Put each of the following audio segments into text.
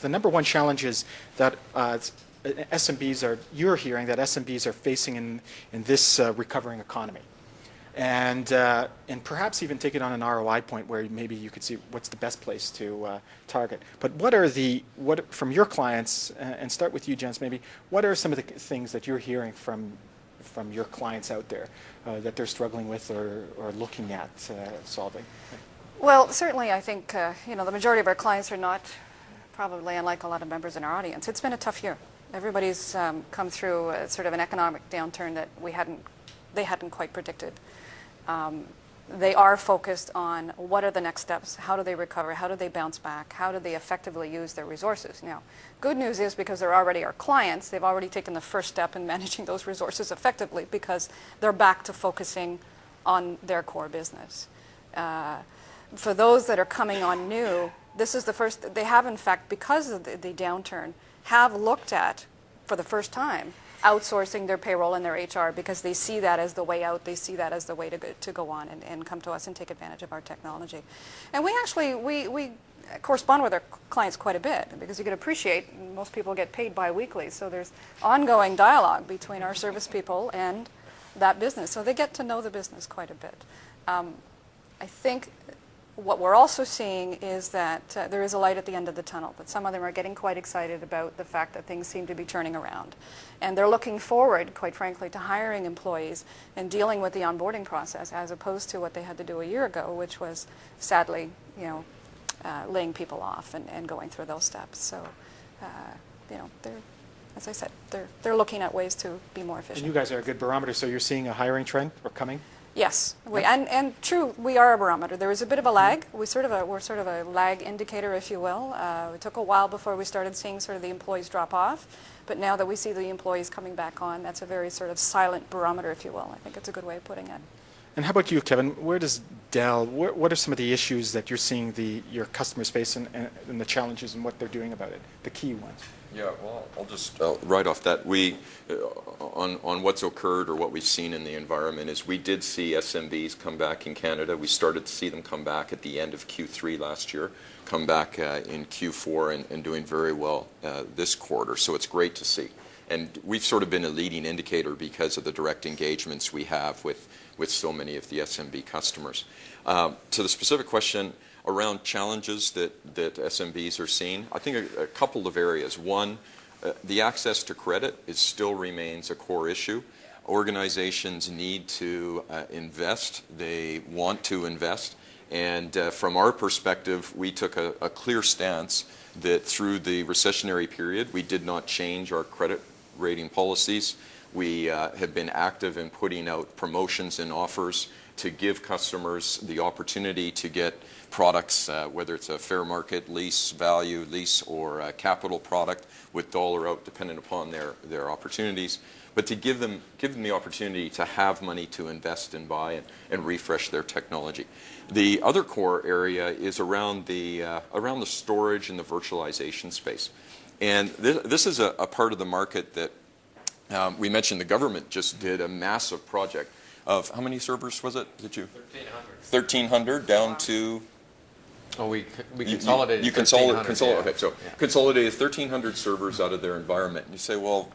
the number one challenge is that you're hearing that SMBs are facing in this recovering economy. And perhaps even take it on an ROI point where maybe you could see what's the best place to target. But from your clients, and start with you, Jens, maybe, what are some of the things that you're hearing from your clients out there that they're struggling with or looking at solving? Well, certainly I think the majority of our clients are not, probably unlike a lot of members in our audience. It's been a tough year. Everybody's come through sort of an economic downturn that they hadn't quite predicted. They are focused on what are the next steps, how do they recover, how do they bounce back, how do they effectively use their resources. Now, good news is because they're already our clients, they've already taken the first step in managing those resources effectively because they're back to focusing on their core business. For those that are coming on new, this is the first, they have in fact, because of the downturn, have looked at, for the first time, outsourcing their payroll and their HR because they see that as the way out, they see that as the way to go on and come to us and take advantage of our technology. And we actually, we correspond with our clients quite a bit because you can appreciate most people get paid bi-weekly, so there's ongoing dialogue between our service people and that business, so they get to know the business quite a bit. I think what we're also seeing is that there is a light at the end of the tunnel, that some of them are getting quite excited about the fact that things seem to be turning around. And they're looking forward, quite frankly, to hiring employees and dealing with the onboarding process as opposed to what they had to do a year ago, which was sadly, laying people off and going through those steps. So, they're, as I said, they're looking at ways to be more efficient. And you guys are a good barometer, so you're seeing a hiring trend or coming? Yes, and true, we are a barometer. There is a bit of a lag. We're sort of a lag indicator, if you will. It took a while before we started seeing sort of the employees drop off, but now that we see the employees coming back on, that's a very sort of silent barometer, if you will. I think it's a good way of putting it. And how about you, Kevin? Where does Dell, what are some of the issues that you're seeing your customers face and the challenges and what they're doing about it, the key ones? Yeah, well, I'll just right off that, on what's occurred or what we've seen in the environment is we did see SMBs come back in Canada. We started to see them come back at the end of Q3 last year, come back in Q4 and doing very well this quarter. So it's great to see. And we've sort of been a leading indicator because of the direct engagements we have with so many of the SMB customers. To the specific question around challenges that SMBs are seeing, I think a couple of areas. One, the access to credit still remains a core issue. Organizations need to invest. They want to invest. And from our perspective, we took a clear stance that through the recessionary period, we did not change our credit rating policies. We have been active in putting out promotions and offers to give customers the opportunity to get products, whether it's a fair market lease, value lease, or a capital product with dollar out, depending upon their opportunities, but to give them the opportunity to have money to invest and buy and refresh their technology. The other core area is around the storage and the virtualization space. And this is a part of the market that we mentioned the government just did a massive project of, how many servers was it? Did you? 1,300. 1,300 down to... Oh, we consolidated. You consolidated. Yeah. Okay, so yeah. Consolidated 1,300 servers out of their environment. And you say, well,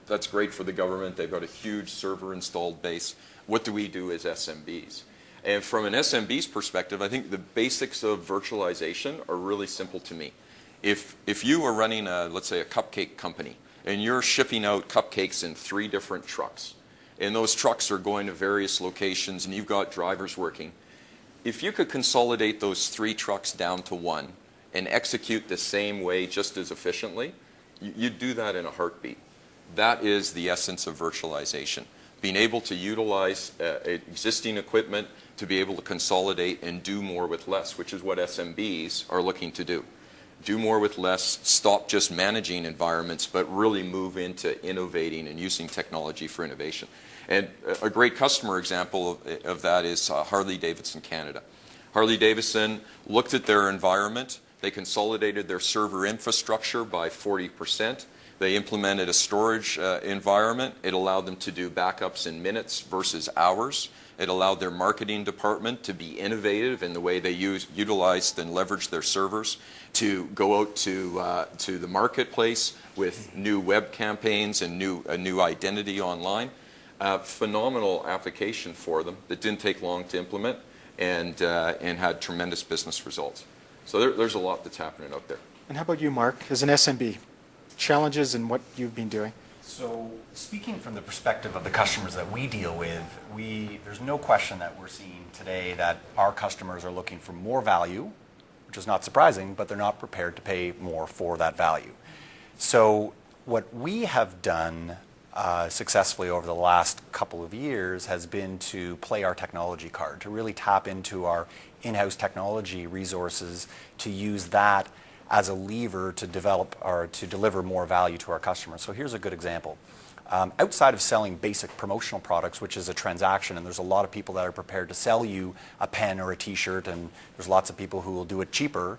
that's great for the government. They've got a huge server installed base. What do we do as SMBs? And from an SMB's perspective, I think the basics of virtualization are really simple to me. If you are running let's say a cupcake company, and you're shipping out cupcakes in 3 different trucks, and those trucks are going to various locations, and you've got drivers working, if you could consolidate those 3 trucks down to 1 and execute the same way just as efficiently, you'd do that in a heartbeat. That is the essence of virtualization. Being able to utilize existing equipment to be able to consolidate and do more with less, which is what SMBs are looking to do. Do more with less, stop just managing environments, but really move into innovating and using technology for innovation. And a great customer example of that is Harley-Davidson Canada. Harley-Davidson looked at their environment. They consolidated their server infrastructure by 40%. They implemented a storage environment. It allowed them to do backups in minutes versus hours. It allowed their marketing department to be innovative in the way they utilized and leveraged their servers to go out to the marketplace with new web campaigns and a new identity online. Phenomenal application for them that didn't take long to implement and had tremendous business results. So there's a lot that's happening out there. And how about you, Mark, as an SMB? Challenges in what you've been doing? So speaking from the perspective of the customers that we deal with, there's no question that we're seeing today that our customers are looking for more value, which is not surprising, but they're not prepared to pay more for that value. So what we have done successfully over the last couple of years has been to play our technology card, to really tap into our in-house technology resources, to use that as a lever to develop or to deliver more value to our customers. So here's a good example. Outside of selling basic promotional products, which is a transaction, and there's a lot of people that are prepared to sell you a pen or a t-shirt, and there's lots of people who will do it cheaper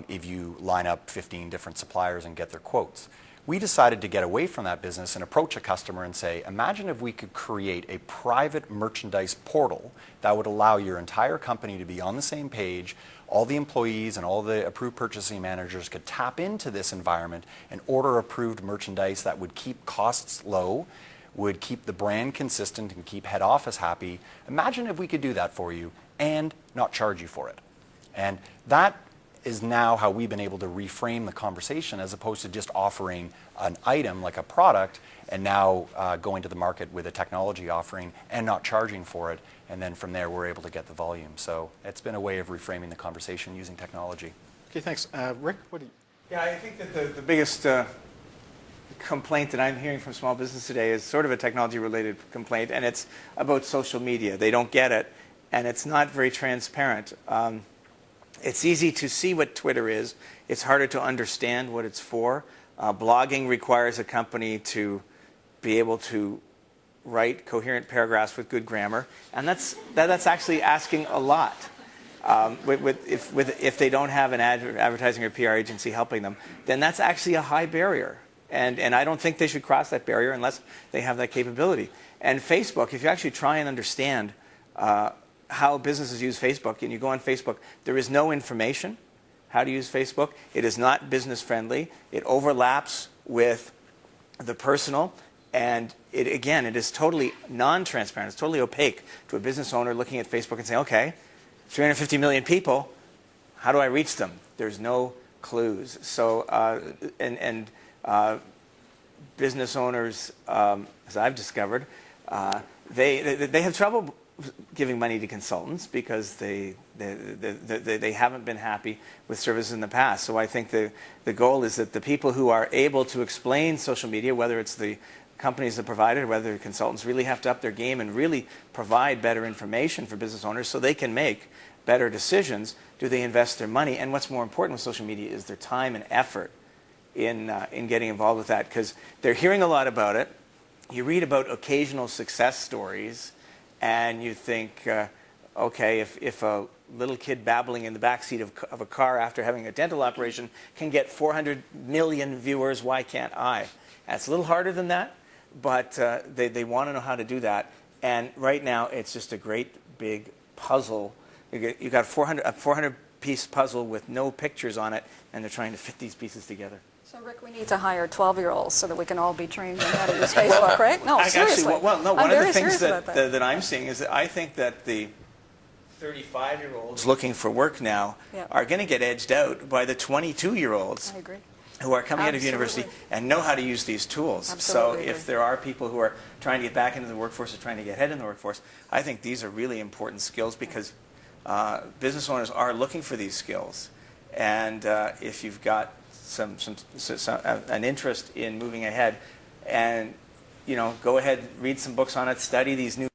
if you line up 15 different suppliers and get their quotes. We decided to get away from that business and approach a customer and say, imagine if we could create a private merchandise portal that would allow your entire company to be on the same page. All the employees and all the approved purchasing managers could tap into this environment and order approved merchandise that would keep costs low, would keep the brand consistent, and keep head office happy. Imagine if we could do that for you and not charge you for it. And that is now how we've been able to reframe the conversation, as opposed to just offering an item like a product and now going to the market with a technology offering and not charging for it. And then from there, we're able to get the volume. So it's been a way of reframing the conversation using technology. Okay, thanks. Rick, what do you... Yeah, I think that the biggest complaint that I'm hearing from small business today is sort of a technology-related complaint, and it's about social media. They don't get it, and it's not very transparent. It's easy to see what Twitter is. It's harder to understand what it's for. Blogging requires a company to be able to write coherent paragraphs with good grammar, and that's actually asking a lot. If they don't have an advertising or PR agency helping them, then that's actually a high barrier. And I don't think they should cross that barrier unless they have that capability. And Facebook, if you actually try and understand how businesses use Facebook, and you go on Facebook, there is no information how to use Facebook. It is not business friendly. It overlaps with the personal, and it is totally non-transparent. It's totally opaque to a business owner looking at Facebook and saying, okay, 350 million people, how do I reach them? There's no clues. So, business owners, as I've discovered, they have trouble giving money to consultants because they haven't been happy with services in the past. So I think the goal is that the people who are able to explain social media, whether it's the companies that provide it or whether consultants, really have to up their game and really provide better information for business owners so they can make better decisions. Do they invest their money? And what's more important with social media is their time and effort in getting involved with that, because they're hearing a lot about it. You read about occasional success stories, and you think, okay, if a little kid babbling in the backseat of a car after having a dental operation can get 400 million viewers, why can't I? And it's a little harder than that, but they want to know how to do that. And right now, it's just a great big puzzle. You got a 400-piece puzzle with no pictures on it, and they're trying to fit these pieces together. So, Rick, we need to hire 12-year-olds so that we can all be trained on how to use Facebook, right? No, seriously. One I'm of very the things serious about that I'm seeing is that I think that the 35-year-olds looking for work now are going to get edged out by the 22-year-olds. I agree. Who are coming out of Absolutely. university and know how to use these tools. Absolutely So if agree. there are people who are trying to get back into the workforce or trying to get ahead in the workforce, I think these are really important skills, because business owners are looking for these skills. And if you've got an interest in moving ahead, and go ahead, read some books on it, study these new